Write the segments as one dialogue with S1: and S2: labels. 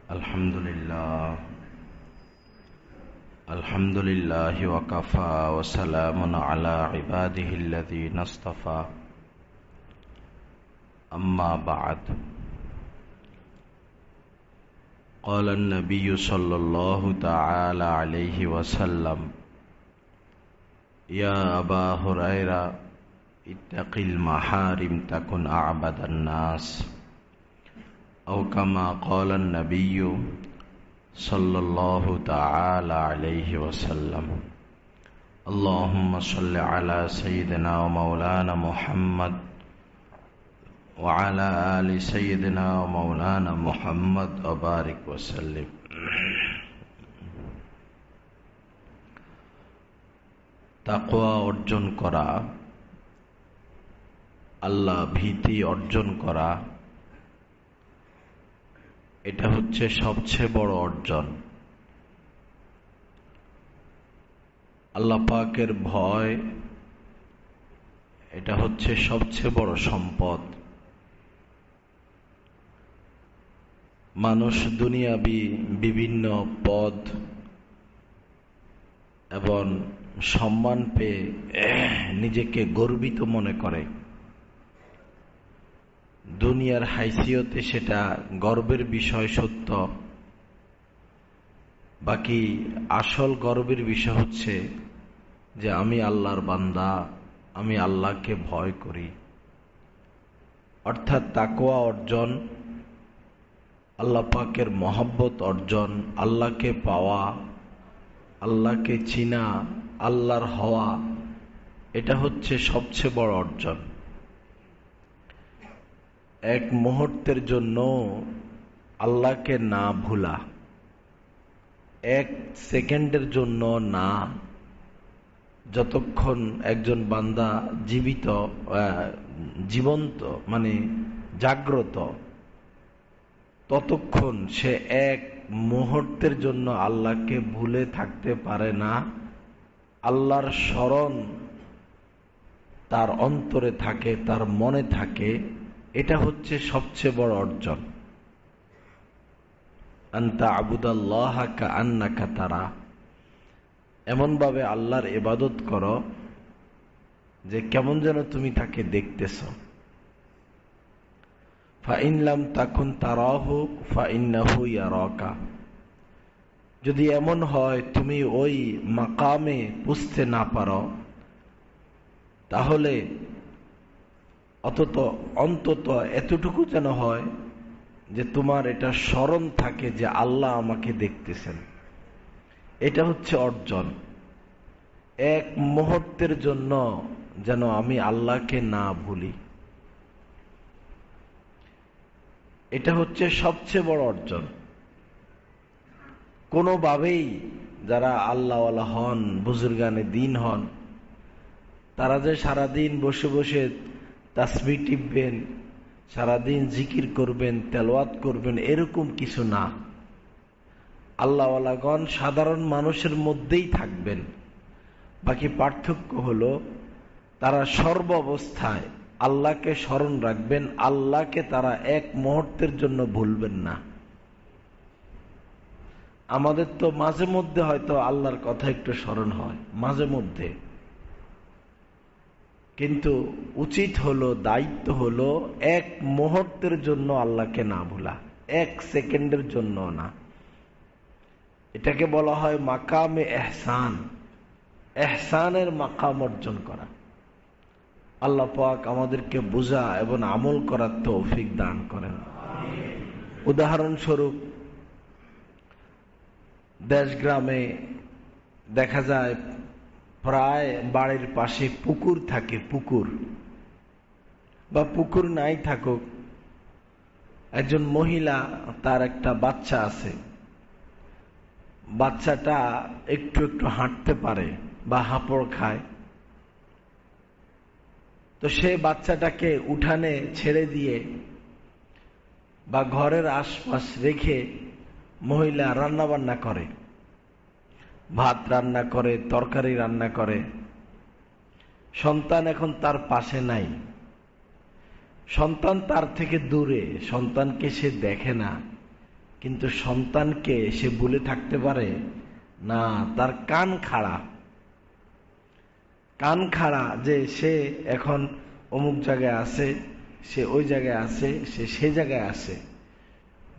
S1: Alhamdulillah, Alhamdulillahi wa kafa wa salamun ala ibadihi alladhina astafa. Amma ba'd. Qala an-nabiyyu sallallahu ta'ala alayhi wa sallam, Ya Aba Hurairah, ittaqil maharim takun a'badan nas. Aw kama qala an-nabiyyu sallallahu ta'ala alayhi wa sallam. Allahumma salli ala sayyidina wa maulana Muhammad wa ala ali sayyidina wa maulana Muhammad wa barik wa sallim. তাকওয়া অর্জন করা, আল্লাহ ভীতি অর্জন করা, এটা হচ্ছে সবচেয়ে বড় অর্জন। আল্লাহ পাকের ভয়, এটা হচ্ছে সবচেয়ে বড় সম্পদ। মানুষ দুনিয়াবি বিভিন্ন পদ এবং সম্মান পেয়ে নিজেকে গর্বিত মনে করে। দুনিয়ার হাইসিয়তে সেটা গর্বের বিষয় সত্য, বাকি আসল গর্বের বিষয় হচ্ছে যে আমি আল্লাহর বান্দা, আমি আল্লাহকে ভয় করি। অর্থাৎ তাকওয়া অর্জন, আল্লাহ পাকের মহব্বত অর্জন, আল্লাহকে পাওয়া, আল্লাহকে চিনা, আল্লাহর হওয়া, এটা হচ্ছে সবচেয়ে বড় অর্জন। এক মুহূর্তের জন্য আল্লাহকে না ভুলা, এক সেকেন্ডের জন্য না, যতক্ষণ একজন বান্দা জীবন্ত মানে জাগ্রত, ততক্ষণ সে এক মুহূর্তের জন্য আল্লাহকে ভুলে থাকতে পারে না। আল্লাহর স্মরণ তার অন্তরে থাকে, তার মনে থাকে। এটা হচ্ছে সবচেয়ে বড় অর্জন। আনতা আবুদাল্লাহ কাআন্নাকা তারা, এমন ভাবে আল্লাহর ইবাদত করো যে কেমন যেন তুমি তাকে দেখতেছ। ফাইন লাম তাকুন তারাহু ফাইন্নাহু ইয়ারাকা, যদি এমন হয় তুমি ওই মাকামে পৌঁছতে না পারো, তাহলে অন্তত এতটুকু যেন হয় যে তোমার এটা স্মরণ থাকে যে আল্লাহ আমাকে দেখতেছেন। এটা হচ্ছে অর্জন। এক মুহূর্তের জন্য যেন আমি আল্লাহকে না ভুলি, এটা হচ্ছে সবচেয়ে বড় অর্জন। কোনোভাবেই যারা আল্লাহওয়ালা হন, বুজুর্গানে দিন হন, তারা যে সারাদিন বসে বসে তাসবিহ টিপবেন, সারাদিন জিকির করবেন, তেলাওয়াত করবেন, এরকম কিছু না। আল্লাহওয়ালাগণ সাধারণ মানুষের মধ্যেই থাকবেন। বাকি পার্থক্য হলো তারা সর্ব অবস্থায় আল্লাহকে স্মরণ রাখবেন, আল্লাহকে তারা এক মুহূর্তের জন্য ভুলবেন না। আমাদের তো মাঝে মধ্যে হয়তো আল্লাহর কথা একটু স্মরণ হয়, মাঝে মধ্যে, কিন্তু উচিত হলো, দায়িত্ব হলো এক মুহূর্তের জন্য আল্লাহকে না ভুলা, এক সেকেন্ডের জন্য না। এটাকে বলা হয় মাকামে এহসান, এহসানের মাকাম অর্জন করা। আল্লাহ পাক আমাদেরকে বুঝা এবং আমল করার তৌফিক দান করেন। উদাহরণস্বরূপ দেশ গ্রামে দেখা যায় প্রায় বাড়ির পাশে পুকুর থাকে, পুকুর বা পুকুর নাই থাকুক, একজন মহিলা, তার একটা বাচ্চা আছে, বাচ্চাটা একটু একটু হাঁটতে পারে বা হাঁপড় খায়, তো সে বাচ্চাটাকে উঠানে ছেড়ে দিয়ে বা ঘরের আশপাশ রেখে মহিলা রান্না বান্না করে, ভাত রান্না করে, তরকারি রান্না করে। সন্তান এখন তার পাশে নাই, সন্তান তার থেকে দূরে, সন্তানকে সে দেখে না, কিন্তু সন্তানকে সে ভুলে থাকতে পারে না। তার কান খাড়া যে সে এখন অমুক জায়গায় আছে, সে ওই জায়গায় আছে, সে সেই জায়গায় আছে।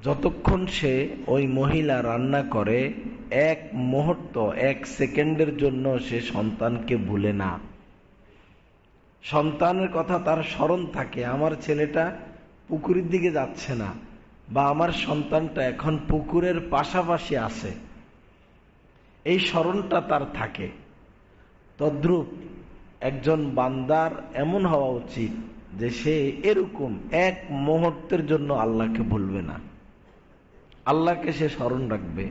S1: যতক্ষণ সে ওই মহিলা রান্না করে, এক মুহূর্ত, এক সেকেন্ডের জন্য সে সন্তানকে ভুলে না। সন্তানের কথা তার স্মরণ থাকে, আমার ছেলেটা পুকুরের দিকে যাচ্ছে না, বা আমার সন্তানটা এখন পুকুরের পাশাপাশি আছে, এই স্মরণটা তার থাকে। তদ্রূপ একজন বান্দার এমন হওয়া উচিত যে সে এরকম এক মুহূর্তের জন্য আল্লাহকে ভুলবে না। আল্লাহকে সে স্মরণ রাখবে,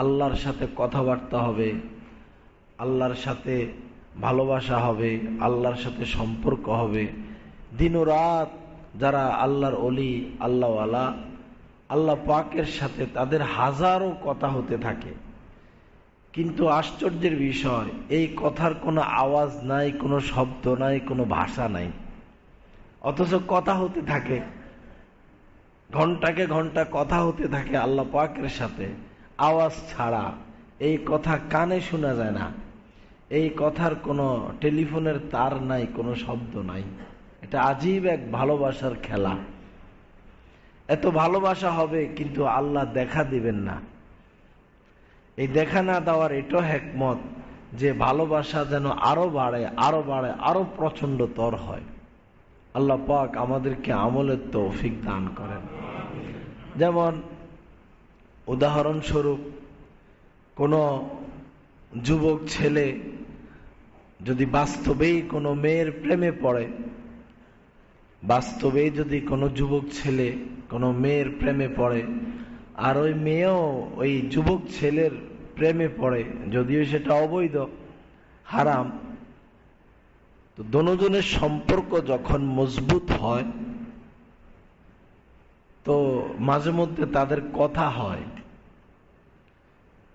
S1: আল্লাহর সাথে কথাবার্তা হবে, আল্লাহর সাথে ভালোবাসা হবে, আল্লাহর সাথে সম্পর্ক হবে। দিন ও রাত যারা আল্লাহর ওলি, আল্লাহওয়ালা, আল্লাহ পাকের সাথে তাদের হাজারো কথা হতে থাকে। কিন্তু আশ্চর্যের বিষয়, এই কথার কোনো আওয়াজ নাই, কোনো শব্দ নাই, কোনো ভাষা নাই, অথচ কথা হতে থাকে, ঘন্টাকে ঘন্টা কথা হতে থাকে আল্লাহ পাকের সাথে, আওয়াজ ছাড়া। এই কথা কানে শোনা যায় না, এই কথার কোনো টেলিফোনের তার নাই, কোনো শব্দ নাই। এটা আজীব এক ভালোবাসার খেলা। এত ভালোবাসা হবে কিন্তু আল্লাহ দেখা দিবেন না। এই দেখা না দেওয়ার এটাও হিকমত যে ভালোবাসা যেন আরো বাড়ে, আরো বাড়ে, আরো প্রচন্ডতর হয়। আল্লাহ পাক আমাদেরকে আমলের তৌফিক দান করেন। যেমন উদাহরণস্বরূপ, কোনো যুবক ছেলে যদি বাস্তবেই কোনো মেয়ের প্রেমে পড়ে, বাস্তবেই যদি কোনো যুবক ছেলে কোনো মেয়ের প্রেমে পড়ে, আর ওই মেয়েও ওই যুবক ছেলের প্রেমে পড়ে, যদিও সেটা অবৈধ, হারাম, তো দুজনের সম্পর্ক যখন মজবুত হয়, তো মাঝে মধ্যে তাদের কথা হয়।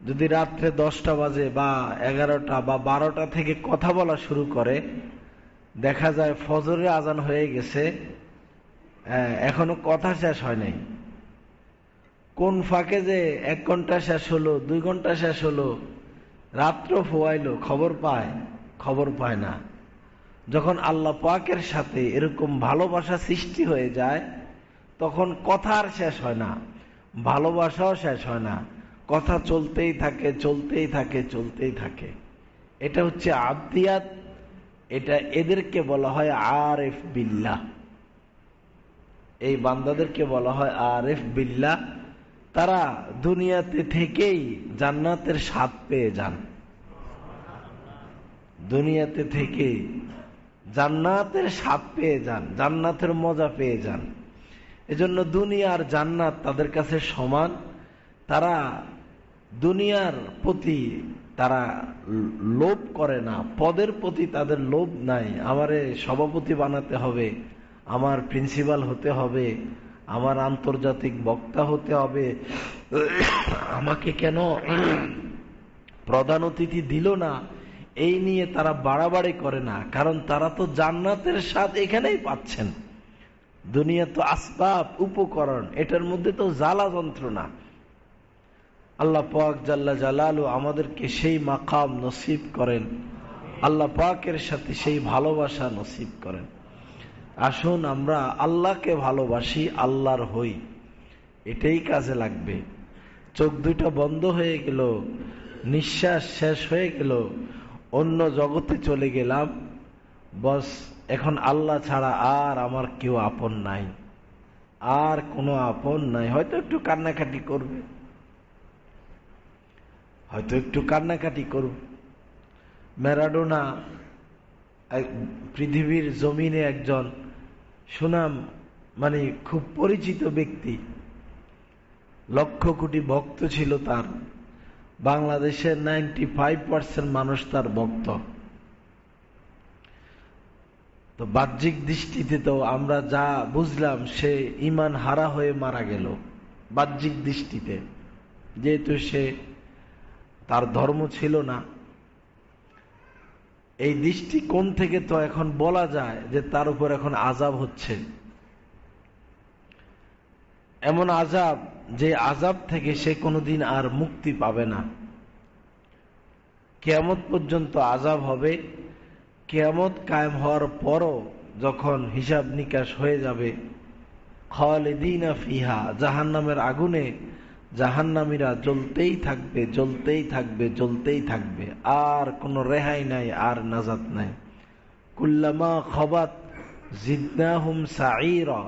S1: যদি রাত্রে 10টা বাজে বা 11টা বা 12টা থেকে কথা বলা শুরু করে, দেখা যায় ফজরের আজান হয়ে গেছে, এখনো কথা শেষ হয় নাই। কোন ফাঁকে যে 1 ঘন্টা শেষ হলো, 2 ঘন্টা শেষ হলো, রাত্র ফোয়াইলো, খবর পায় না। যখন আল্লাহ পাকের সাথে এরকম ভালোবাসা সৃষ্টি হয়ে যায়, তখন কথা আর শেষ হয় না, ভালোবাসাও শেষ হয় না, কথা চলতেই থাকে, চলতেই থাকে, চলতেই থাকে। এটা হচ্ছে আবদিয়াত। এটা এদেরকে বলা হয় আরিফ বিল্লাহ। এই বান্দাদেরকে বলা হয় আরিফ বিল্লাহ। তারা দুনিয়াতে থেকেই জান্নাতের স্বাদ পেয়ে যান, দুনিয়াতে থেকে জান্নাতের স্বাদ পেয়ে যান, জান্নাতের মজা পেয়ে যান। এজন্য দুনিয়া আর জান্নাত তাদের কাছে সমান। তারা দুনিয়ার প্রতি তারা লোভ করে না, পদের প্রতি তাদের লোভ নাই। আমারে সভাপতি বানাতে হবে, আমার প্রিন্সিপাল হতে হবে, আমার আন্তর্জাতিক বক্তা হতে হবে, আমাকে কেন প্রধান অতিথি দিল না, এই নিয়ে তারা বাড়াবাড়ি করে না। কারণ তারা তো জান্নাতের স্বাদ এখানেই পাচ্ছেন। দুনিয়া তো আসবাব, উপকরণ, এটার মধ্যে তো জ্বালা যন্ত্রণা। আল্লাহ পাক জাল্লা জালালু আমাদেরকে সেই মাকাম নসিব করেন, আল্লাহ পাকের সাথে সেই ভালোবাসা নসিব করেন। আসুন আমরা আল্লাহকে ভালোবাসি, আল্লাহর হই, এটাই কাজে লাগবে। চোখ দুইটা বন্ধ হয়ে গেল, নিঃশ্বাস শেষ হয়ে গেল, অন্য জগতে চলে গেলাম, বস এখন আল্লাহ ছাড়া আর আমার কেউ আপন নাই, আর কোনো আপন নাই। হয়তো একটু কান্নাকাটি করবে, হয়তো একটু কান্নাকাটি করবে। ম্যারাডোনা পৃথিবীর জমিনে একজন সুনাম, মানে খুব পরিচিত ব্যক্তি, লক্ষ কোটি ভক্ত ছিল তার। বাংলাদেশের 95% মানুষ তার ভক্ত। তো বাহ্যিক দৃষ্টিতে তো আমরা যা বুঝলাম, সে ঈমান হারা হয়ে মারা গেল বাহ্যিক দৃষ্টিতে, যেহেতু সে তার ধর্ম ছিল না। এই দৃষ্টিকোণ থেকে তো এখন বলা যায় যে তার উপর এখন আযাব হচ্ছে। এমন আযাব, যে আযাব থেকে সে কোনোদিন আর মুক্তি পাবে না। কিয়ামত পর্যন্ত আযাব হবে। কিয়ামত কায়েম হওয়ার পরও যখন হিসাব নিকাশ হয়ে যাবে, খালিদিনা ফিহা, জাহান্নামের আগুনে জাহান্নামীরা জ্বলতেই থাকবে, জ্বলতেই থাকবে, জ্বলতেই থাকবে, আর কোনো রেহাই নাই, আর নাজাত নাই। কুল্লামা খাবাত জিদনাহুম সাঈরা,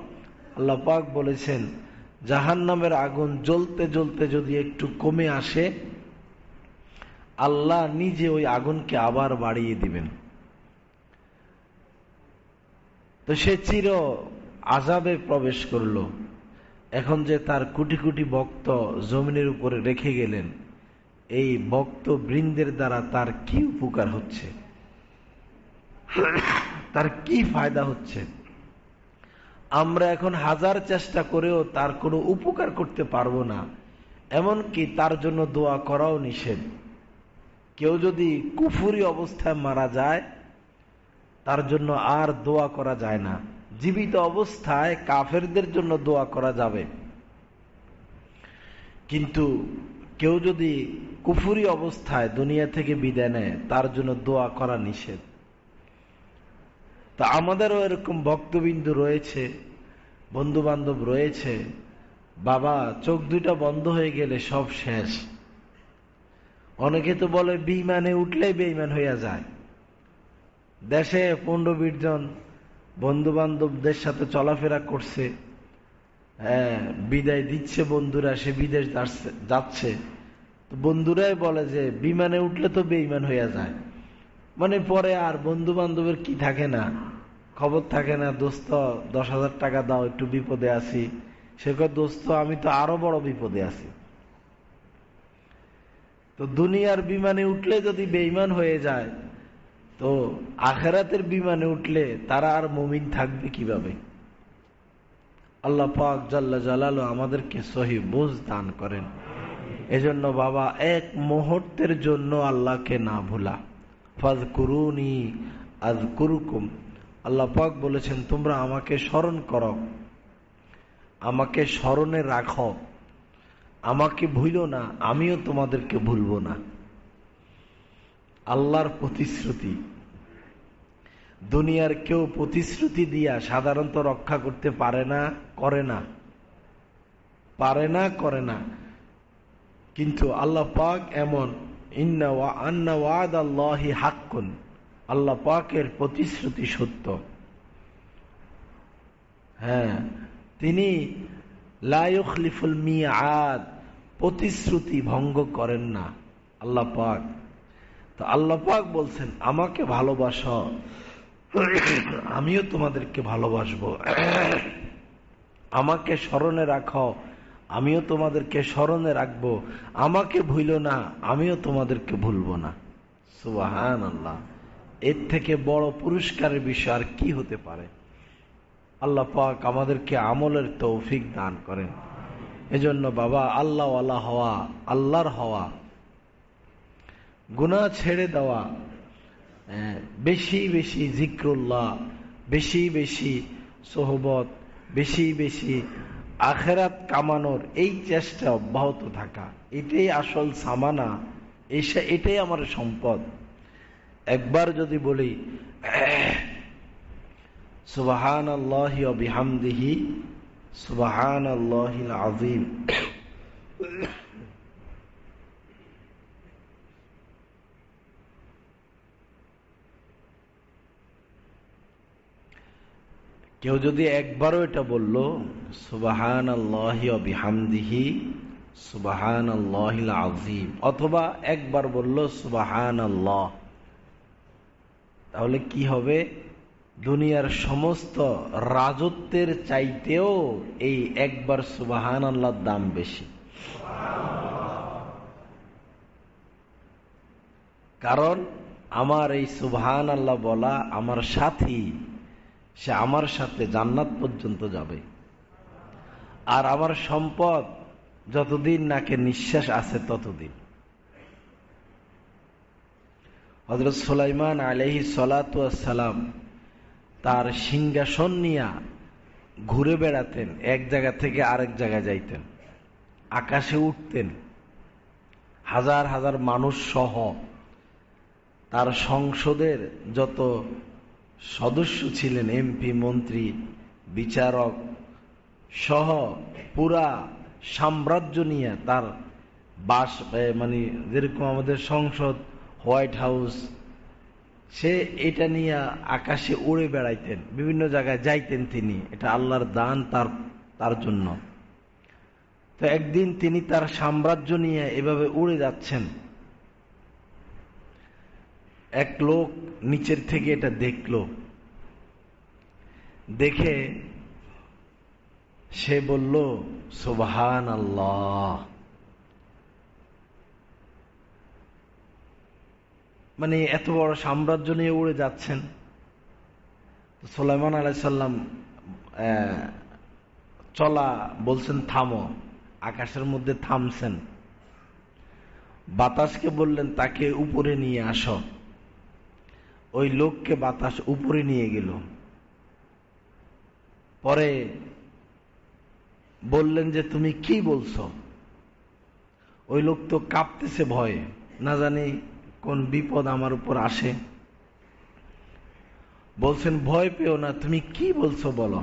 S1: আল্লাহ পাক বলেছেন জাহান্নামের আগুন জ্বলতে জ্বলতে যদি একটু কমে আসে, আল্লাহ নিজে ওই আগুনকে আবার বাড়িয়ে দিবেন। তো সে চির আযাবে প্রবেশ করলো। এখন যে তার কোটি কোটি ভক্ত জমিনের উপরে রেখে গেলেন, এই ভক্ত বৃন্দের দ্বারা তার কি উপকার হচ্ছে, তার কি ফায়দা হচ্ছে? আমরা এখন হাজার চেষ্টা করেও তার কোনো উপকার করতে পারবো না। এমনকি তার জন্য দোয়া করাও নিষেধ। কেউ যদি কুফরি অবস্থায় মারা যায়, তার জন্য আর দোয়া করা যায় না। জীবিত অবস্থায় কাফেরদের জন্য দোয়া করা যাবে, কিন্তু কেউ যদি কুফরি অবস্থায় দুনিয়া থেকে বিদায় নেয়, তার জন্য দোয়া করা নিষেধ। তা আমাদেরও এরকম ভক্তবিন্দু রয়েছে, বন্ধু বান্ধব রয়েছে, বাবা চোখ দুইটা বন্ধ হয়ে গেলে সব শেষ। অনেকে তো বলে বিমানে উঠলেই বেঈমান হইয়া যায়। দেশে 15-20 জন বন্ধু বান্ধবদের সাথে চলাফেরা করছে, বিদায় দিচ্ছে বন্ধুরা, সে বিদেশ যাচ্ছে, তো বন্ধুরাই বলে যে বিমানে উঠলে তো বেঈমান হইয়া যায়। মানে পরে আর বন্ধু বান্ধবের কি থাকে না, খবর থাকে না। দোস্ত 10,000 টাকা দাও, একটু বিপদে আছি। সে কয় দোস্ত আমি তো আরো বড় বিপদে আছি। তো দুনিয়ার বিমানে উঠলে যদি বেঈমান হয়ে যায়, তো আখিরাতের বিমানে উঠলে তারা আর মুমিন থাকবে কিভাবে? আল্লাহ পাক জাল্লা জালালু আমাদেরকে সহি বুঝ দান করেন। এজন্য বাবা এক মুহূর্তের জন্য আল্লাহকে না ভুলা। ফাযকুরুনি আযকুরুকুম, আল্লাহ পাক বলেছেন তোমরা আমাকে স্মরণ করো, আমাকে স্মরণে রাখো, আমাকে ভুলো না, আমিও তোমাদেরকে ভুলবো না। আল্লাহর প্রতিশ্রুতি। দুনিয়ার কেউ প্রতিশ্রুতি দিয়া সাধারণত রক্ষা করতে পারে না, করে না, পারে না, করে না। কিন্তু আল্লাহ পাক এমন, ইন্না ওয়া আন্না ওয়াদাল্লাহি হাক্কুন, আল্লাহ পাকের প্রতিশ্রুতি সত্য। হ্যাঁ, তিনি লা ইউখলিফুল মিআদ, প্রতিশ্রুতি ভঙ্গ করেন না আল্লাহ পাক। তো আল্লাহ পাক বলছেন আমাকে ভালোবাসো, আমিও তোমাদেরকে ভালোবাসবো। আমাকে স্মরণে রাখো, আমিও তোমাদেরকে স্মরণে রাখবো। আমাকে ভুলো না, আমিও তোমাদেরকে ভুলবো না। সুবহানাল্লাহ, এর থেকে বড় পুরস্কারের বিষয় আর কি হতে পারে? আল্লাহ পাক আমাদেরকে আমলের তৌফিক দান করেন। এজন্য বাবা আল্লাহ ওয়ালা হওয়া, আল্লাহর হওয়া, গুনাহ ছেড়ে দেওয়া, বেশি বেশি জিক্রুল্লাহ, বেশি বেশি সোহবত, বেশি বেশি আখেরাত কামানোর এই চেষ্টা অব্যাহত থাকা, এটাই আসল সামানা, এটাই আমার সম্পদ। একবার যদি বলি সুবহানাল্লাহি ওয়া বিহামদিহি সুবহানাল্লাহিল আযীম, কেউ যদি একবারও এটা বলল সুবহানাল্লাহি ওয়া বিহামদিহি সুবহানাল্লাহিল আযীম, অথবা একবার বলল সুবহানাল্লাহ, তাহলে কি হবে? দুনিয়ার সমস্ত রাজত্বের চাইতেও এই একবার সুবহানাল্লাহর দাম বেশি। কারণ আমার এই সুবহানাল্লাহ বলা আমার সাথী, সে আমার সাথে জান্নাত পর্যন্ত যাবে। আর আমার সম্পদ যতদিন নাকে নিঃশ্বাস আছে ততদিন। হযরত সুলাইমান আলাইহিস সালাতু ওয়াস সালাম তার সিংহাসন নিয়া ঘুরে বেড়াতেন, এক জায়গা থেকে আরেক জায়গায় যাইতেন, আকাশে উঠতেন, হাজার হাজার মানুষ সহ তার সংসদের যত সদস্য ছিলেন, এমপি, মন্ত্রী, বিচারক সহ পুরা সাম্রাজ্য নিয়ে তার বাস, মানে যেরকম আমাদের সংসদ, হোয়াইট হাউস, সে এটা নিয়ে আকাশে উড়ে বেড়াইতেন, বিভিন্ন জায়গায় যাইতেন তিনি। এটা আল্লাহর দান তার জন্য। তো একদিন তিনি তার সাম্রাজ্য নিয়ে এভাবে উড়ে যাচ্ছেন, এক লোক নিচের থেকে এটা দেখলো, দেখে সে বলল সুবহানাল্লাহ। মানে এত বড় সাম্রাজ্য নিয়ে উড়ে যাচ্ছেন। সুলাইমান আলাইহিস সালাম চলা বলছেন থামো, আকাশের মধ্যে থামছেন। বাতাসকে বললেন তাকে উপরে নিয়ে আসো। ওই লোককে বাতাস উপরে নিয়ে গেল। পরে বললেন যে তুমি কি বলছো? ওই লোক তো কাঁপতেছে ভয়ে, না জানি কোন বিপদ আমার উপর আসে। বলছেন ভয় পেও না, তুমি কি বলছো বলো।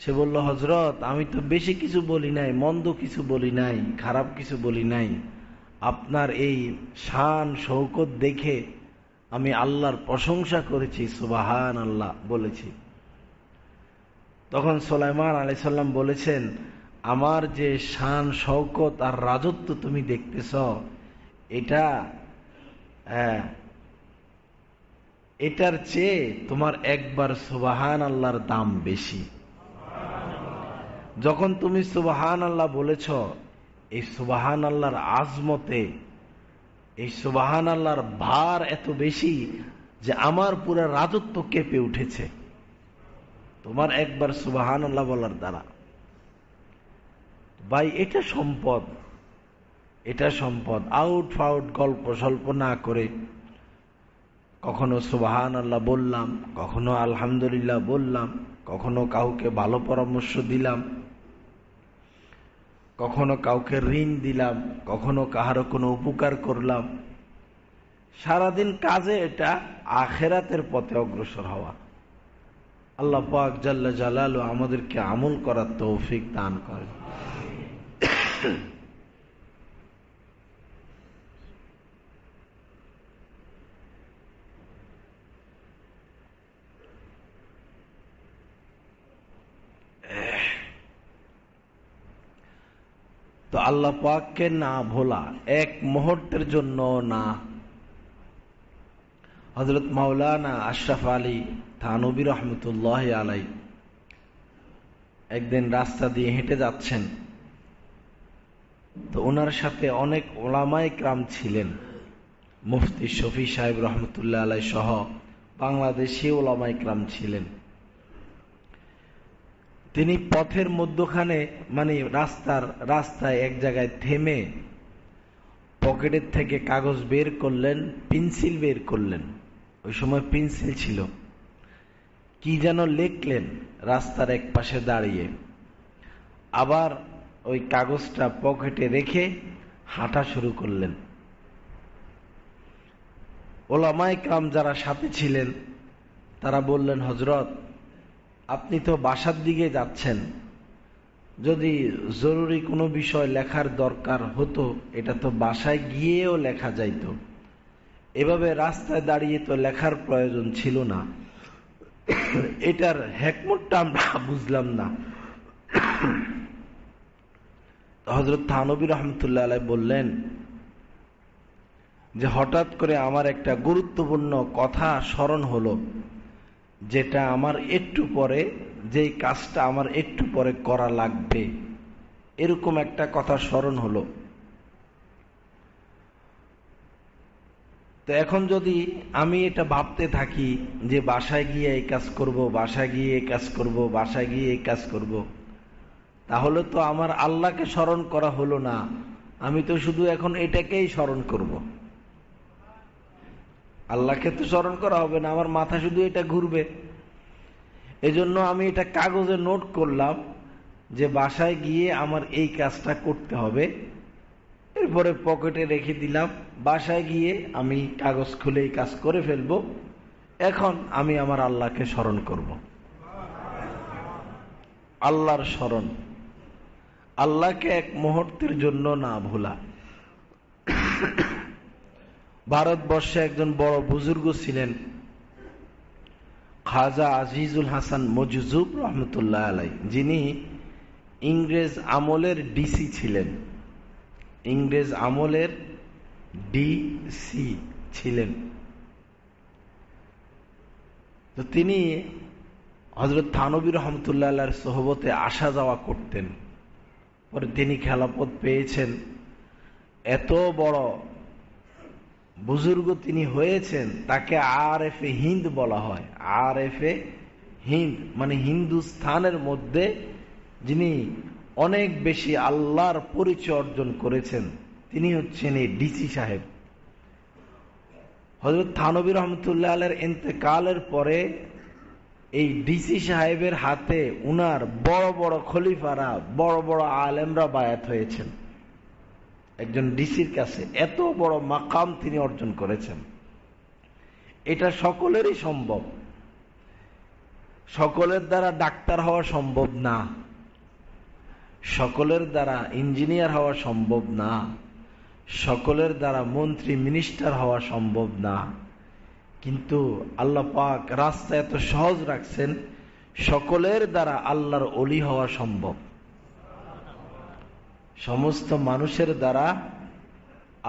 S1: সে বলল, হযরত আমি তো বেশি কিছু বলি নাই, মন্দ কিছু বলি নাই, খারাপ কিছু বলি নাই। আপনার এই শান শৌকত দেখে আমি আল্লাহর প্রশংসা করেছি, সুবহানাল্লাহ বলেছি। তখন সুলাইমান আলাইহিস সালাম বলেছেন, আমার যে শান শৌকত আর রাজত্ব তুমি দেখতেছ, এটার চেয়ে তোমার একবার সুবহানাল্লাহর দাম বেশি। যখন তুমি সুবহানাল্লাহ বলেছ, এই সুবহানাল্লাহর আজমতে, এই সুবহানাল্লাহর ভার এত বেশি যে আমার পুরো রাজত্ব কেঁপে উঠেছে তোমার একবার সুবহানাল্লাহ বলার দ্বারা। ভাই এটা সম্পদ, এটা সম্পদ। আউট ফাউট গল্প স্বল্প না করে কখনো সুবহানাল্লাহ বললাম, কখনো আলহামদুলিল্লাহ বললাম, কখনো কাউকে ভালো পরামর্শ দিলাম, কখনো কাউকে ঋণ দিলাম, কখনো কাহারো কোনো উপকার করলাম। সারাদিন কাজে এটা আখিরাতের পথে অগ্রসর হওয়া। আল্লাহ পাক জাল্লা জালালু আমাদেরকে আমল করার তৌফিক দান করেন। তো আল্লাহ পাককে না ভোলা এক মুহূর্তের জন্য না। হযরত মাওলানা আশরাফ আলী থানভী রহমতুল্লাহ আলাই একদিন রাস্তা দিয়ে হেঁটে যাচ্ছেন। তো ওনার সাথে অনেক ওলামায়ে কেরাম ছিলেন, মুফতি শফি সাহেব রহমতুল্লাহ আলাই সহ বাংলাদেশি ওলামায়ে কেরাম ছিলেন। তিনি পথের মধ্যখানে, মানে রাস্তায় এক জায়গায় থেমে পকেটের থেকে কাগজ বের করলেন, পেন্সিল বের করলেন। ওই সময় পেন্সিল ছিল। কি যেন লিখলেন রাস্তার এক পাশে দাঁড়িয়ে। আবার ওই কাগজটা পকেটে রেখে হাঁটা শুরু করলেন। ওলামায়ে কেরাম যারা সাথে ছিলেন তারা বললেন, হযরত আপনি তো বাসার দিকে যাচ্ছেন, যদি জরুরি কোনো বিষয় লেখার দরকার হতো এটা তো বাসায় গিয়েও লেখা যাইতো, এভাবে রাস্তায় দাঁড়িয়ে তো লেখার প্রয়োজন ছিল না। এটার হিকমতটা আমরা বুঝলাম না। হযরত থানভী রহমতুল্লাহ আলাইহি বললেন যে হঠাৎ করে আমার একটা গুরুত্বপূর্ণ কথা স্মরণ হলো, যেটা আমার একটু পরে, যেই কাজটা আমার একটু পরে করা লাগবে, এরকম একটা কথা স্মরণ হলো। তো এখন যদি আমি এটা ভাবতে থাকি যে বাসায় গিয়ে এই কাজ করব, বাসায় গিয়ে এই কাজ করব, বাসায় গিয়ে এই কাজ করব, তাহলে তো আমার আল্লাহকে স্মরণ করা হলো না। আমি তো শুধু এখন এটাকেই স্মরণ করব, আল্লাহকে তো স্মরণ করা হবে না, আমার মাথা শুধু এটা ঘুরবে। এজন্য আমি এটা কাগজে নোট করলাম যে বাসায় গিয়ে আমার এই কাজটা করতে হবে, এরপরে পকেটে রেখে দিলাম। বাসায় গিয়ে আমি কাগজ খুলে এই কাজ করে ফেলবো। এখন আমি আমার আল্লাহকে স্মরণ করব। আল্লাহর স্মরণ, আল্লাহকে এক মুহূর্তের জন্য না ভোলা। ভারতবর্ষে একজন বড় বুজুর্গ ছিলেন, খাজা আজিজুল হাসান মজজুব রহমতুল্লাহ আলাই, যিনি ইংরেজ আমলের ডিসি ছিলেন। ইংরেজ আমলের ডিসি ছিলেন। তো তিনি হযরত থানবী রহমতুল্লাহ আলাইহির সোহবতে আসা যাওয়া করতেন। পরে তিনি খেলাফত পেয়েছেন, এত বড় বুজুর্গ তিনি হয়েছেন, তাকে আরেফে হিন্দ বলা হয়। আরেফে হিন্দ মানে হিন্দুস্থানের মধ্যে যিনি অনেক বেশি আল্লাহর পরিচয় অর্জন করেছেন, তিনি হচ্ছেন এই ডিসি সাহেব। হযরত থানবী রহমতুল্লাহ আলাইহির ইন্তেকালের পরে এই ডিসি সাহেবের হাতে উনার বড় বড় খলিফারা, বড় বড় আলেমরা বায়াত হয়েছেন। একজন ডিসির কাছে এত বড় মাকাম তিনি অর্জন করেছেন। এটা সকলেরই সম্ভব। সকলের দ্বারা ডাক্তার হওয়া সম্ভব না, সকলের দ্বারা ইঞ্জিনিয়ার হওয়া সম্ভব না, সকলের দ্বারা মন্ত্রী মিনিস্টার হওয়া সম্ভব না। কিন্তু আল্লাহ পাক রাস্তা এত সহজ রাখছেন, সকলের দ্বারা আল্লাহর ওলি হওয়া সম্ভব। সমস্ত মানুষের দ্বারা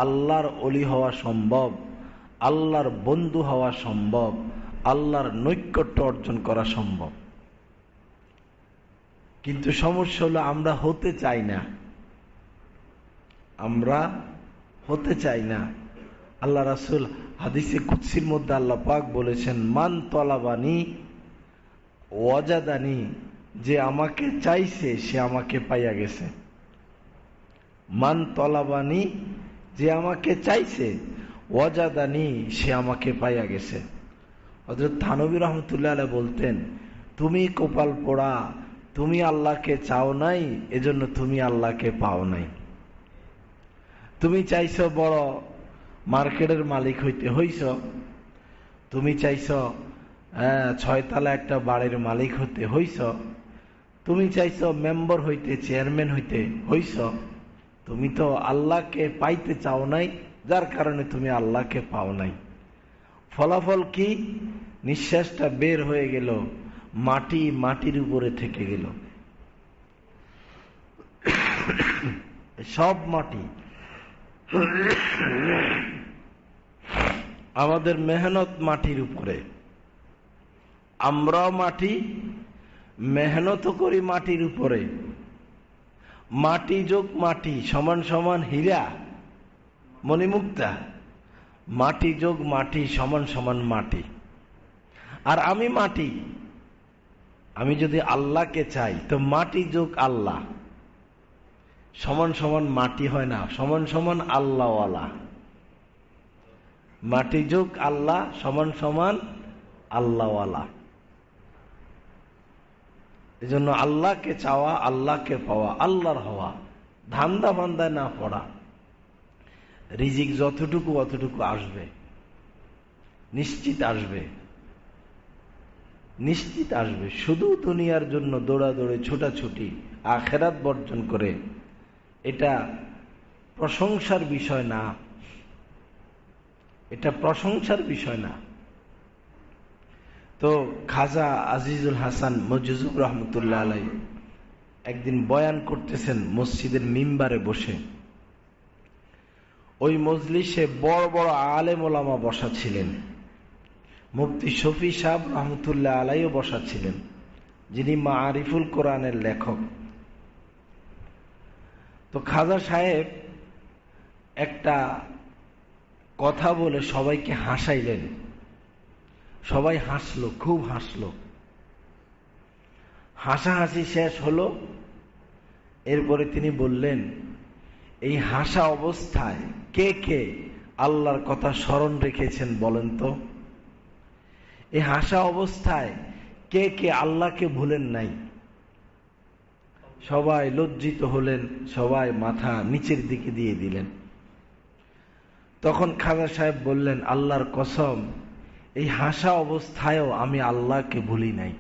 S1: আল্লাহর ওলি হওয়া সম্ভব, আল্লাহর বন্ধু হওয়া সম্ভব, আল্লাহর নৈকট্য অর্জন করা সম্ভব। কিন্তু সমস্যা হলো আমরা হতে চাই না, আমরা হতে চাই না। আল্লাহ রাসূল হাদিসে কুদসির মধ্যে আল্লাহ পাক বলেছেন, মান তলাবানি ওয়াজাদানি, যে আমাকে চাইছে সে আমাকে পাইয়া গেছে। মান তলাবানি, যে আমাকে চাইছে, ওয়াজাদানি, সে আমাকে পাইয়া গেছে। হযরত থানবী রহমতুল্লাহ আলাইহি বলতেন, তুমি কপাল পোড়া, তুমি আল্লাহকে চাও নাই, এজন্য তুমি আল্লাহকে পাও নাই। তুমি চাইছো বড় মার্কেটের মালিক হইতে, হইছ। তুমি চাইছো 6 তলা একটা বাড়ির মালিক হইতে, হইছ। তুমি চাইছো মেম্বার হইতে, চেয়ারম্যান হইতে, হইছ। তুমি তো আল্লাহকে পাইতে চাও নাই, যার কারণে তুমি আল্লাহকে পাও নাই। ফলাফল কি? নিঃশ্বাসটা বের হয়ে গেল, মাটি মাটির উপরে থেকে গেল, সব মাটি। আমাদের মেহনত মাটির উপরে, আমরাও মাটি, মেহনত করি মাটির উপরে। মাটি যোগ মাটি সমান সমান হীরা মণিমুক্তা, মাটি যোগ মাটি সমান সমান মাটি। আর আমি মাটি, আমি যদি আল্লাহকে চাই তো মাটি যোগ আল্লাহ সমান সমান মাটি হয় না, সমান সমান আল্লাহওয়ালা। মাটি যোগ আল্লাহ সমান সমান আল্লাহওয়ালা। এজন্য আল্লাহকে চাওয়া, আল্লাহকে পাওয়া, আল্লাহর হওয়া, ধান্দা বান্দায় না পড়া। রিজিক যতটুকু অতটুকু আসবে, নিশ্চিত আসবে, নিশ্চিত আসবে। শুধু দুনিয়ার জন্য দৌড়াদৌড়ি ছোটাছুটি, আখেরাত বর্জন করে, এটা প্রশংসার বিষয় না, এটা প্রশংসার বিষয় না। তো খাজা আজিজুল হাসান মজজুব রহমতুল্লাহ আলাইহি একদিন বয়ান করতেছেন মসজিদের মিম্বারে বসে। ওই মজলিসে বড় বড় আলেম ওলামা বসা ছিলেন। মুফতি শফি সাহেব রহমতুল্লাহ আলাইহিও বসা ছিলেন, যিনি মাআরিফুল কোরআনের লেখক। তো খাজা সাহেব একটা কথা বলে সবাইকে হাসাইলেন। সবাই হাসলো, খুব হাসলো। হাসাহাসি শেষ হলো। এরপরে তিনি বললেন, এই হাসা অবস্থায় কে কে আল্লাহর কথা স্মরণ রেখেছেন বলেন তো? এই হাসা অবস্থায় কে কে আল্লাহকে ভুলেন নাই? সবাই লজ্জিত হলেন, সবাই মাথা নিচের দিকে দিয়ে দিলেন। তখন খাজা সাহেব বললেন, আল্লাহর কসম, এই হাসা অবস্থায়ও আমি আল্লাহকে ভুলি নাই।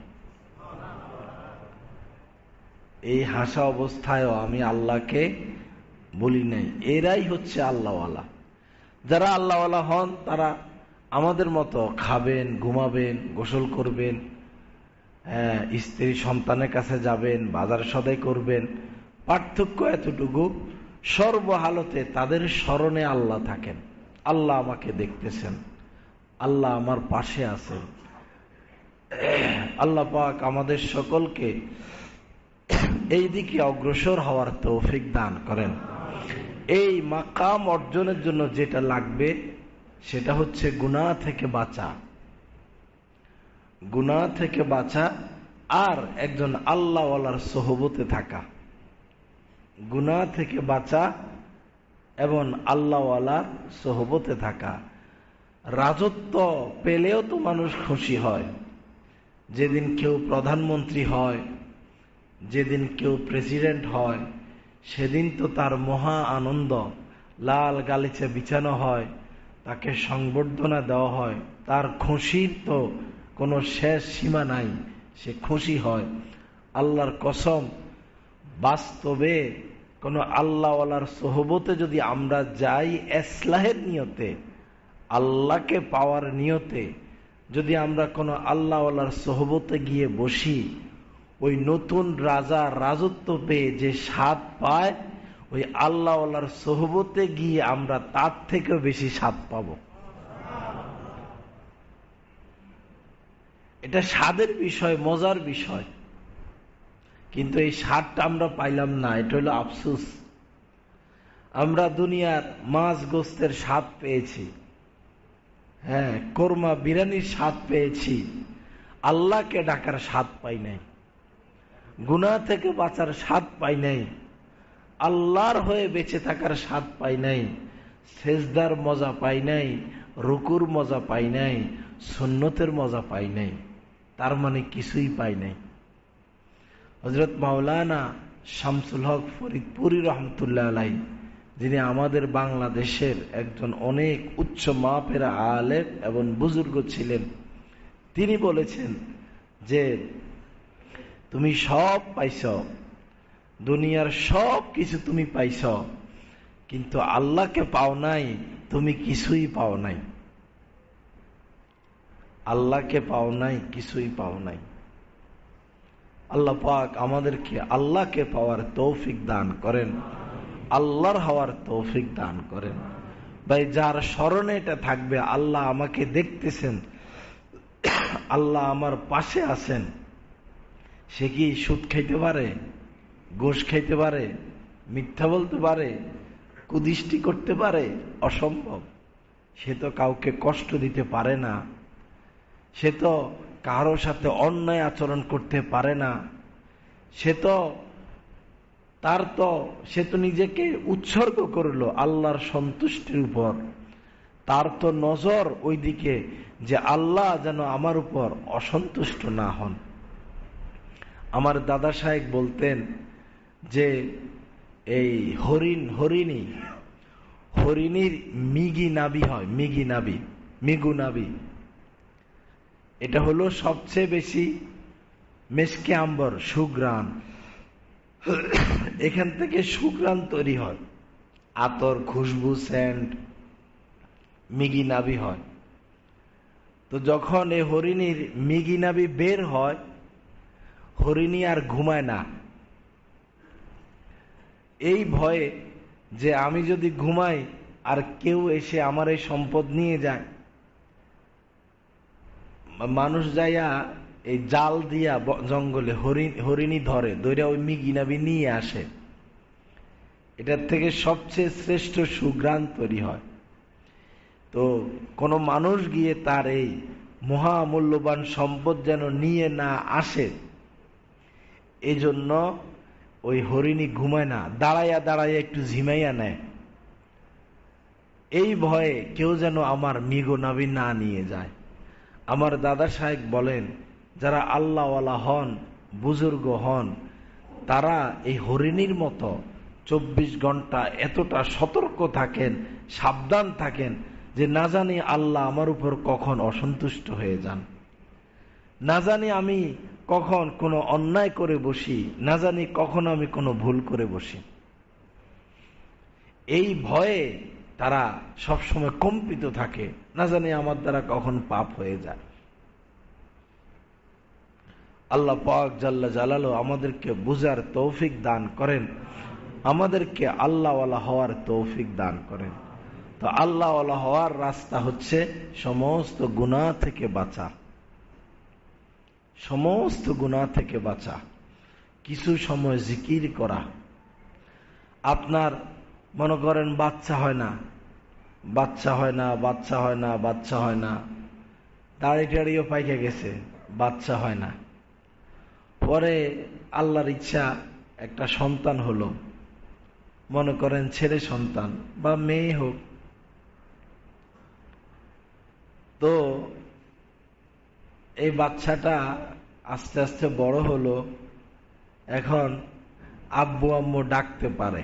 S1: এই হাসা অবস্থায়ও আমি আল্লাহকে বলি নাই। এরাই হচ্ছে আল্লাহওয়ালা। যারা আল্লাহওয়ালা হন তারা আমাদের মতো খাবেন, ঘুমাবেন, গোসল করবেন, স্ত্রী সন্তানের কাছে যাবেন, বাজার সদাই করবেন। পার্থক্য এতটুকু, সর্বহালতে তাদের স্মরণে আল্লাহ থাকেন। আল্লাহ আমাকে দেখতেছেন, আল্লাহ আমার পাশে আছেন। আল্লাহ পাক আমাদের সকলকে এই দিকে অগ্রসর হওয়ার তৌফিক দান করেন। এই মাকাম অর্জনের জন্য যেটা লাগবে সেটা হচ্ছে গুনাহ থেকে বাঁচা, গুনাহ থেকে বাঁচা আর একজন আল্লাহওয়ালার সোহবতে থাকা। গুনাহ থেকে বাঁচা এবং আল্লাহওয়ালার সোহবতে থাকা। রাজত্ব পেলেও তো মানুষ খুশি হয়। যেদিন কেউ প্রধানমন্ত্রী হয়, যেদিন কেউ প্রেসিডেন্ট হয়, সেদিন তো তার মহা আনন্দ। লাল গালিচা বিছানো হয়, তাকে সংবর্ধনা দেওয়া হয়, তার খুশির তো কোনো শেষ সীমা নাই, সে খুশি হয়। আল্লাহর কসম, বাস্তবে কোনো আল্লাহওয়ালার সোহবতে যদি আমরা যাই ইসলাহের নিয়তে, আল্লাহকে পাওয়ার নিয়তে, যদি আমরা কোনো আল্লাহওয়ালার সোহবতে গিয়ে বসি, ওই নতুন রাজা রাজত্ব পেয়ে যে স্বাদ পায়, ওই আল্লাহওয়ালার সোহবতে গিয়ে আমরা তার থেকেও বেশি স্বাদ পাব। এটা স্বাদের বিষয়, মজার বিষয়। কিন্তু এই স্বাদটা আমরা পাইলাম না, এটা হলো আফসোস। আমরা দুনিয়ার মাছ গোস্তের স্বাদ পেয়েছি, কোরমা বিরিয়ানির স্বাদ পেয়েছি, আল্লাহকে ডাকার স্বাদ পাই নাই, গুনাহ থেকে বাঁচার স্বাদ পাই নাই, আল্লাহর হয়ে বেঁচে থাকার স্বাদ পাই নাই, সেজদার মজা পাই নাই, রুকুর মজা পাই নাই, সুন্নতের মজা পাই নাই। তার মানে কিছুই পাই নাই। হযরত মাওলানা শামসুল হক ফরিদপুরী রহমতুল্লাহ আলাইহি, যিনি আমাদের বাংলাদেশের একজন অনেক উচ্চ মাপের আলেম এবং বুজুর্গ ছিলেন, তিনি বলেছেন যে তুমি সব পাইছ, দুনিয়ার সব কিছু তুমি পাইছ, কিন্তু আল্লাহকে পাও নাই, তুমি কিছুই পাও নাই। আল্লাহকে পাও নাই, কিছুই পাও নাই। আল্লাহ পাক আমাদেরকে আল্লাহকে পাওয়ার তৌফিক দান করেন, আল্লাহর হওয়ার তৌফিক দান করেন। ভাই, যার স্মরণে এটা থাকবে, আল্লাহ আমাকে দেখতেছেন, আল্লাহ আমার পাশে আছেন, সে কি সুদ খাইতে পারে, ঘুষ খাইতে পারে, মিথ্যা বলতে পারে, কুদৃষ্টি করতে পারে? অসম্ভব। সে তো কাউকে কষ্ট দিতে পারে না, সে তো কারো সাথে অন্যায় আচরণ করতে পারে না, সে তো নিজেকে উৎসর্গ করলো আল্লাহর সন্তুষ্টির উপর। তার তো নজর ওই দিকে যে আল্লাহ যেন আমার উপর অসন্তুষ্ট না হন। আমার দাদা সাহেব বলতেন যে এই হরিণীর মিগি নাভি হয়, মিগু নাভি, এটা হলো সবচেয়ে বেশি মেশকে আম্বর, সুঘ্রাণ। এখান থেকে সুঘ্রাণ তৈরি হয়, আতর, খুশবু, সেন্ট, মিগি নাভি হয়। তো যখন এই হরিণীর মিগি নাভি বের হয়, হরিণী আর ঘুমায় না, এই ভয়ে যে আমি যদি ঘুমাই আর কেউ এসে আমার এই সম্পদ নিয়ে যায়। মানুষ যাইয়া এই জাল দিয়া জঙ্গলে হরিণী ধরে ওই মিগি নাভি নিয়ে আসে, এটার থেকে সবচেয়ে শ্রেষ্ঠ সুঘ্রাণ তৈরি হয়। তো কোনো মানুষ গিয়ে তার এই মহামূল্যবান সম্পদ যেন নিয়ে না আসে, এই জন্য ওই হরিণী ঘুমায় না, দাঁড়াইয়া একটু ঝিমাইয়া নেয়, এই ভয়ে কেউ যেন আমার মিগো নাভি না নিয়ে যায়। আমার দাদা সাহেব বলেন যারা আল্লাহওয়ালা হন, বুজুর্গ হন, তারা এই হরিণীর মতো 24 ঘন্টা এতটা সতর্ক থাকেন, সাবধান থাকেন যে না জানি আল্লাহ আমার উপর কখন অসন্তুষ্ট হয়ে যান, না জানি আমি কখন কোনো অন্যায় করে বসি, না জানি কখন আমি কোনো ভুল করে বসি। এই ভয়ে তারা সবসময় কম্পিত থাকে, না জানি আমার দ্বারা কখন পাপ হয়ে যায়। আল্লাহ পাক জাল্লা জালালু আমাদেরকে বুঝার তৌফিক দান করেন, আমাদেরকে আল্লাহওয়ালা হওয়ার তৌফিক দান করেন। তো আল্লাহওয়ালা হওয়ার রাস্তা হচ্ছে সমস্ত গুনাহ থেকে বাঁচা, সমস্ত গুনাহ থেকে বাঁচা, কিছু সময় জিকির করা। আপনার মনে করেন বাচ্চা হয় না, বাচ্চা হয় না, বাচ্চা হয় না, বাচ্চা হয় না, দাড়ি টাড়িও পাইকে গেছে, বাচ্চা হয় না। পরে আল্লাহর ইচ্ছা একটা সন্তান হলো, মনে করেন ছেলে সন্তান বা মেয়ে হোক। তো এই বাচ্চাটা আস্তে আস্তে বড় হলো, এখন আব্বু আম্মু ডাকতে পারে,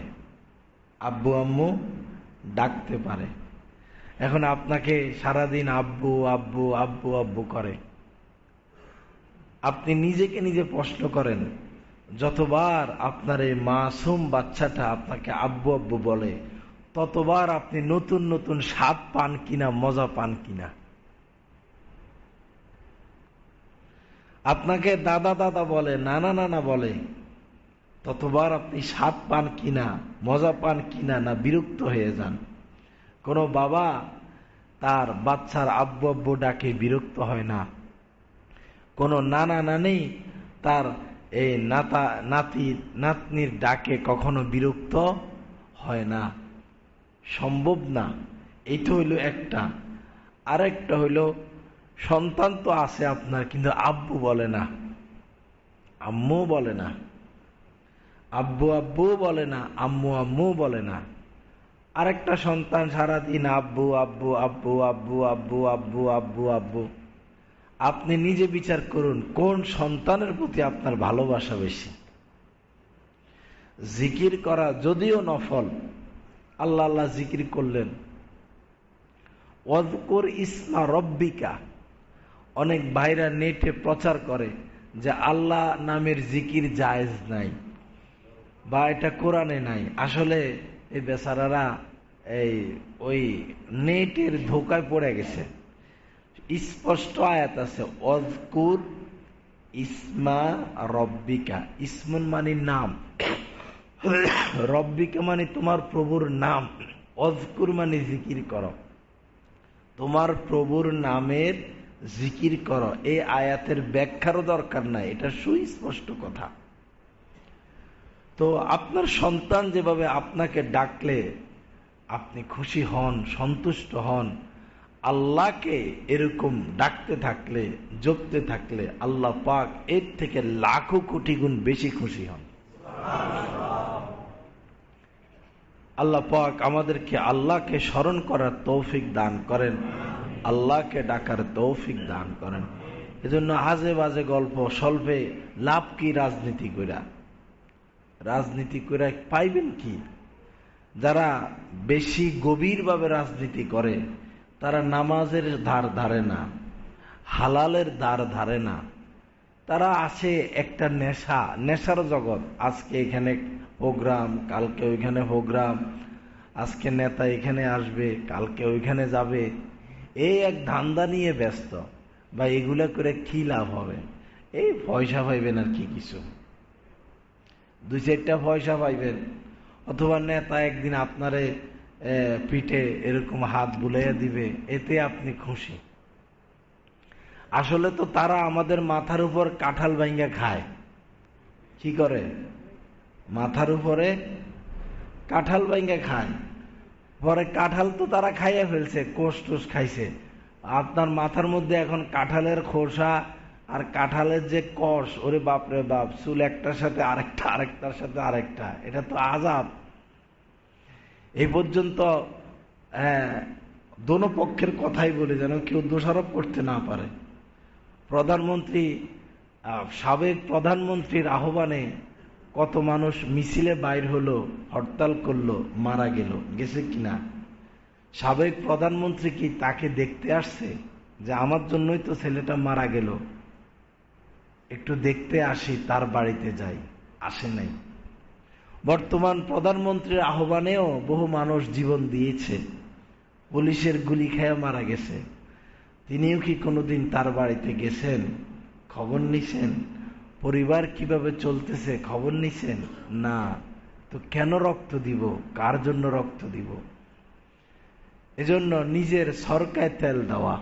S1: আব্বু আম্মু ডাকতে পারে। এখন আপনাকে সারাদিন আব্বু আব্বু আব্বু আব্বু করে। আপনি নিজেকে নিজে প্রশ্ন করেন, যতবার আপনার এই মাসুম বাচ্চাটা আপনাকে আব্বু আব্বু বলে, ততবার আপনি নতুন নতুন স্বাদ পান কিনা, মজা পান কিনা? আপনাকে দাদা দাদা বলে, নানা নানা বলে, ততবার আপনি স্বাদ পান কিনা, মজা পান কিনা, না বিরক্ত হয়ে যান? কোনো বাবা তার বাচ্চার আব্বু আব্বু ডাকে বিরক্ত হয় না, কোনো নানা নানি তার এই নাতি নাতনির ডাকে কখনো বিরক্ত হয় না। সম্ভব না। এইটা হইল একটা। আরেকটা হইল, সন্তান তো আছে আপনার, কিন্তু আব্বু বলে না, আম্মু বলে না, আব্বু আব্বু বলে না, আম্মু আম্মু বলে না। আরেকটা সন্তান সারাদিন আব্বু আব্বু আব্বু আব্বু আব্বু আব্বু আব্বু আব্বু। আপনি নিজে বিচার করুন, কোন সন্তানের প্রতি আপনার ভালোবাসা বেশি? জিকির করা যদিও নফল, আল্লাহ আল্লাহ জিকির করলেন, ওয়াজকুর ইসমা রব্বিকা। অনেক ভাইরা নেটে প্রচার করে যে আল্লাহ নামের জিকির জায়েজ নাই, বা এটা কোরআনে নাই। আসলে এই বেচারারা ওই নেটের ধোকায় পড়ে গেছে। স্পষ্ট আয়াত আছে, ওয়াজকুর ইসমা রব্বিকা। ইসমুন মানে নাম, রব্বিকা মানে তোমার প্রভুর নাম, ওয়াজকুর মানে জিকির করো, তোমার প্রভুর নামের জিকির করো। এই আয়াতের ব্যাখ্যারও দরকার নাই, এটা সুস্পষ্ট কথা। তো আপনার সন্তান যেভাবে আপনাকে ডাকলে আপনি খুশি হন, সন্তুষ্ট হন, আল্লাহকে এরকম ডাকতে থাকলে, জপতে থাকলে আল্লাহ পাক এর থেকে লাখো কোটি গুণ বেশি খুশি হন। আল্লাহ পাক আমাদেরকে আল্লাহকে স্মরণ করার তৌফিক দান করেন, আল্লাহকে ডাকার তৌফিক দান করেন। এজন্য আজে বাজে গল্প স্বল্পে লাভ কি? রাজনীতি কইরা, রাজনীতি কইরা পাইবেন কি? যারা বেশি গভীরভাবে রাজনীতি করে তারা নামাজের ধার ধারে না, হালালের ধার ধারে না। তারা আসে একটা নেশা, নেশার জগৎ। আজকে এখানে প্রোগ্রাম, কালকে ওইখানে প্রোগ্রাম, আজকে নেতা এখানে আসবে, কালকে ওইখানে যাবে, এই এক ধান্দা নিয়ে ব্যস্ত। বা এগুলা করে কি লাভ হবে? এই পয়সা পাইবেন আর কি, কিছু 2-4টা পয়সা পাইবেন, অথবা নেতা একদিন আপনারে পিঠে এরকম হাত বুলাইয়া দিবে, এতে আপনি খুশি। আসলে তো তারা আমাদের মাথার উপর কাঁঠাল ভাঙ্গা খায়। কি করে? মাথার উপরে কাঁঠাল ভাঙ্গা খায়। পরে কাঁঠাল তো তারা খাইয়া ফেলছে, কোষ টোষ খাইছে। আপনার মাথার মধ্যে এখন কাঁঠালের খোসা আর কাঁঠালের যে কষ, ওরে বাপরে বাপ, চুল একটার সাথে আরেকটা, আরেকটার সাথে আরেকটা, এটা তো আযাব। এই পর্যন্ত দোনো পক্ষের কথাই বলে, যেন কেউ দোষারোপ করতে না পারে। প্রধানমন্ত্রী সাবেক প্রধানমন্ত্রীর আহ্বানে কত মানুষ মিছিলে বাইর হলো, হরতাল করলো, মারা গেছে কিনা? সাবেক প্রধানমন্ত্রী কি তাকে দেখতে আসছে যে আমার জন্যই তো ছেলেটা মারা গেল, একটু দেখতে আসি, তার বাড়িতে যাই? আসে নাই। বর্তমান প্রধানমন্ত্রীর আহ্বানেও বহু মানুষ জীবন দিয়েছে, পুলিশের গুলি খেয়ে মারা গেছে। তিনিও কি কোনোদিন তার বাড়িতে গেছেন, খবর নিছেন? পরিবার কিভাবে চলতেছে খবর নিছেন? না। তো কেন রক্ত দিব? কার জন্য রক্ত দিব? এজন্য নিজের সরকায় তেল দেওয়া,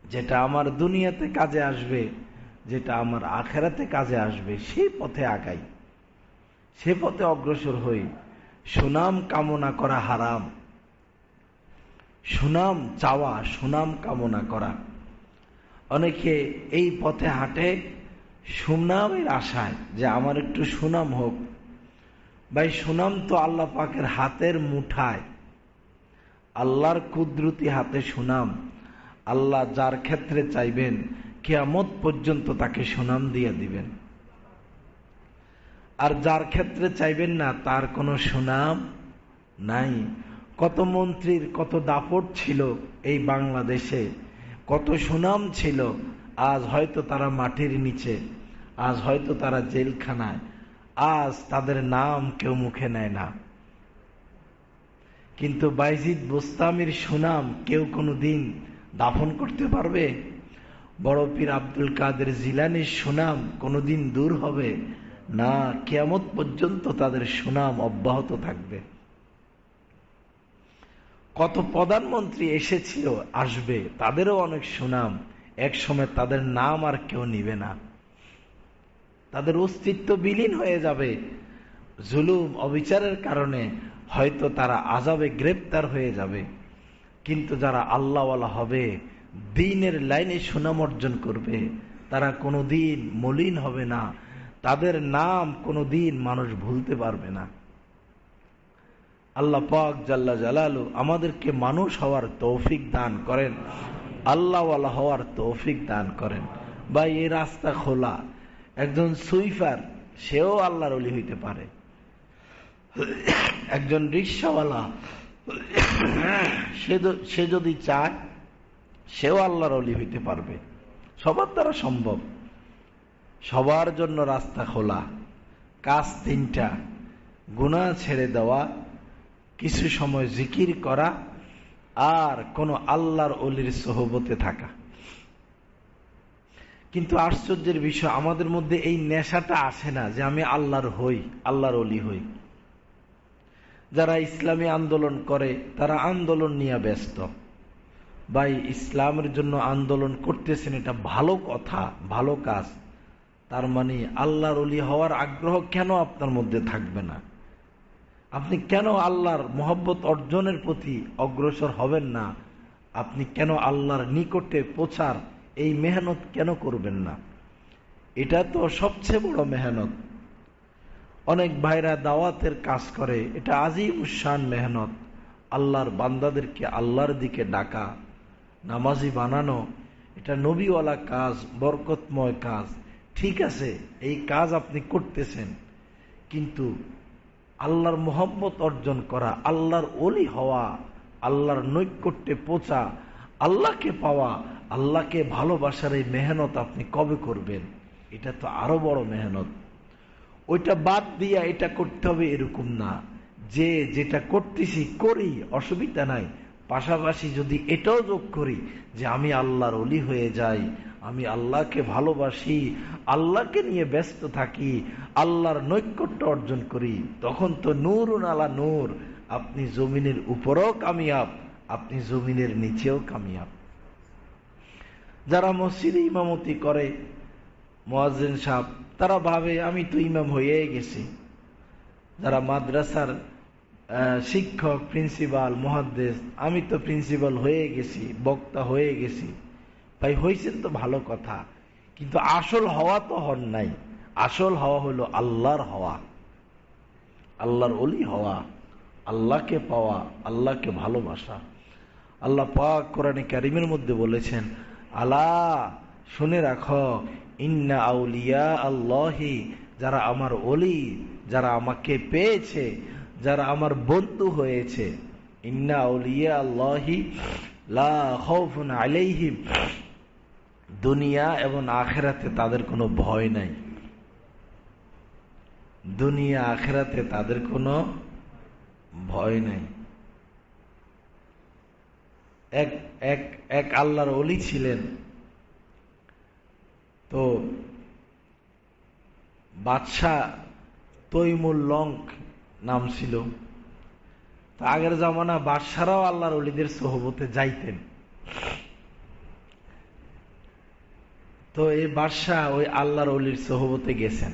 S1: যেটা আমার দুনিয়াতে কাজে আসবে, যেটা আমার আখেরাতে কাজে আসবে, সেই পথে আগাই, সে পথে অগ্রসর হই। সুনাম কামনা করা হারাম। সুনাম চাওয়া, সুনাম কামনা করা, অনেকে এই পথে হাঁটে সুনামের আশায়, যে আমার একটু সুনাম হোক। ভাই, সুনাম তো আল্লাহ পাকের হাতের মুঠায়, আল্লাহর কুদরতি হাতে সুনাম। আল্লাহ যার ক্ষেত্রে চাইবেন কিয়ামত পর্যন্ত তাকে সুনাম দিয়ে দিবেন, আর যার ক্ষেত্রে চাইবেন না তার কোনো সুনাম নাই। কত মন্ত্রীর কত দাপট ছিল এই বাংলাদেশে, কত সুনাম ছিল, আজ হয়তো তারা মাটির নিচে, আজ হয়তো তারা জেলখানায়, আজ তাদের নাম কেউ মুখে নেয় না। কিন্তু বাইজিদ বোস্তামির সুনাম কেউ কোনোদিন দাফন করতে পারবে? বড় পীর আব্দুল কাদের জিলানির সুনাম কোনোদিন দূর হবে না, কিয়ামত পর্যন্ত তাদের সুনাম অব্যাহত থাকবে। কত প্রধানমন্ত্রী এসেছিল, আসবে, তাদেরও অনেক সুনাম, এক সময় তাদের নাম আর কেউ নিবে না, তাদের অস্তিত্ব বিলীন হয়ে যাবে। জুলুম অবিচারের কারণে হয়তো তারা আযাবে গ্রেপ্তার হয়ে যাবে, কিন্তু যারা আল্লাহওয়ালা হবে, দ্বীনের লাইনে সুনাম অর্জন করবে, তারা কোনোদিন মলিন হবে না, তাদের নাম কোনোদিন মানুষ ভুলতে পারবে না। আল্লাহ পাক জাল্লা জালালু আমাদেরকে মানুষ হওয়ার তৌফিক দান করেন, আল্লাহওয়ালা হওয়ার তৌফিক দান করেন। ভাই, এই রাস্তা খোলা, একজন সুইফার সেও আল্লাহর ওলি হইতে পারে, একজন রিকশাওয়ালা সে যদি চায় সেও আল্লাহর ওলি হইতে পারবে, সবার দ্বারা সম্ভব। সবার জন্য রাস্তা খোলা। কাজ তিনটা: গুনাহ ছেড়ে দেওয়া, কিছু সময় জিকির করা, আর কোন আল্লাহর ওলির সোহবতে থাকা। কিন্তু আশ্চর্যের বিষয়, আমাদের মধ্যে এই নেশাটা আসে না যে আমি আল্লাহর হই, আল্লাহর ওলি হই। যারা ইসলামী আন্দোলন করে তারা আন্দোলন নিয়ে ব্যস্ত। ভাই, ইসলামের জন্য আন্দোলন করতেছেন, এটা ভালো কথা, ভালো কাজ। তার মানে আল্লাহর ওলি হওয়ার আগ্রহ কেন আপনার মধ্যে থাকবে না? আপনি কেন আল্লাহর মহব্বত অর্জনের প্রতি অগ্রসর হবেন না? আপনি কেন আল্লাহর নিকটে পৌঁছার এই মেহনত কেন করবেন না? এটা তো সবচেয়ে বড় মেহনত। অনেক ভাইরা দাওয়াতের কাজ করে, এটা আজিম শান মেহনত। আল্লাহর বান্দাদেরকে আল্লাহর দিকে ডাকা, নামাজি বানানো, এটা নবীওয়ালা কাজ, বরকতময় কাজ। ঠিক আছে, এই কাজ আপনি করতেছেন, কিন্তু আল্লাহর মোহাম্মত অর্জন করা, আল্লাহর ওলি হওয়া, আল্লাহর নৈকট্যে পৌঁছা, আল্লাহকে পাওয়া, আল্লাহকে ভালোবাসার এই মেহনত আপনি কবে করবেন? এটা তো আরো বড় মেহনত। ওইটা বাদ দিয়া এটা করতে হবে এরকম না, যে যেটা করতেছি করি, অসুবিধা নাই, পাশাপাশি যদি এটাও যোগ করি যে আমি আল্লাহর ওলি হয়ে যাই, আমি আল্লাহকে ভালোবাসি, আল্লাহকে নিয়ে ব্যস্ত থাকি, আল্লাহর নৈকট্য অর্জন করি, তখন তো নূরুন আলা নূর। আপনি জমিনের উপরেও কামিয়াব, আপনি জমিনের নিচেও কামিয়াব। যারা মসজিদে ইমামতি করে, মুয়াজ্জিন সাহেব, তারা ভাবে আমি তো ইমাম হয়ে গেছি। যারা মাদ্রাসার শিক্ষক, প্রিন্সিপাল, মুহাদ্দিস, আমি তো প্রিন্সিপাল হয়ে গেছি, বক্তা হয়ে গেছি। তাই হয়েছেন তো ভালো কথা, কিন্তু আসল হওয়া তো হন নাই। আসল হওয়া হলো আল্লাহর হওয়া, আল্লাহর ওলি হওয়া, আল্লাহকে পাওয়া, আল্লাহকে ভালোবাসা। আল্লাহ পাক কোরআনে কারিমের মধ্যে বলেছেন, আলা শুনে রাখো, ইন্না আউলিয়া আল্লাহি, যারা আমার ওলি, যারা আমাকে পেয়েছে, যারা আমার বন্ধু হয়েছে, ইন্না আউলিয়া আল্লাহি লা খাউফুন আলাইহিম, দুনিয়া এবং আখিরাতে তাদের কোনো ভয় নাই। দুনিয়া আখিরাতে তাদের কোনো ভয় নাই। এক এক এক আল্লাহর ওলি ছিলেন, তো বাদশাহ তৈমুল লঙ্ক নাম ছিল। তো আগের জামানা বাদশারাও আল্লাহর ওলিদের সোহবতে যাইতেন। তো এই বাদশাহ ওই আল্লাহর ওলির সোহবতে গেছেন।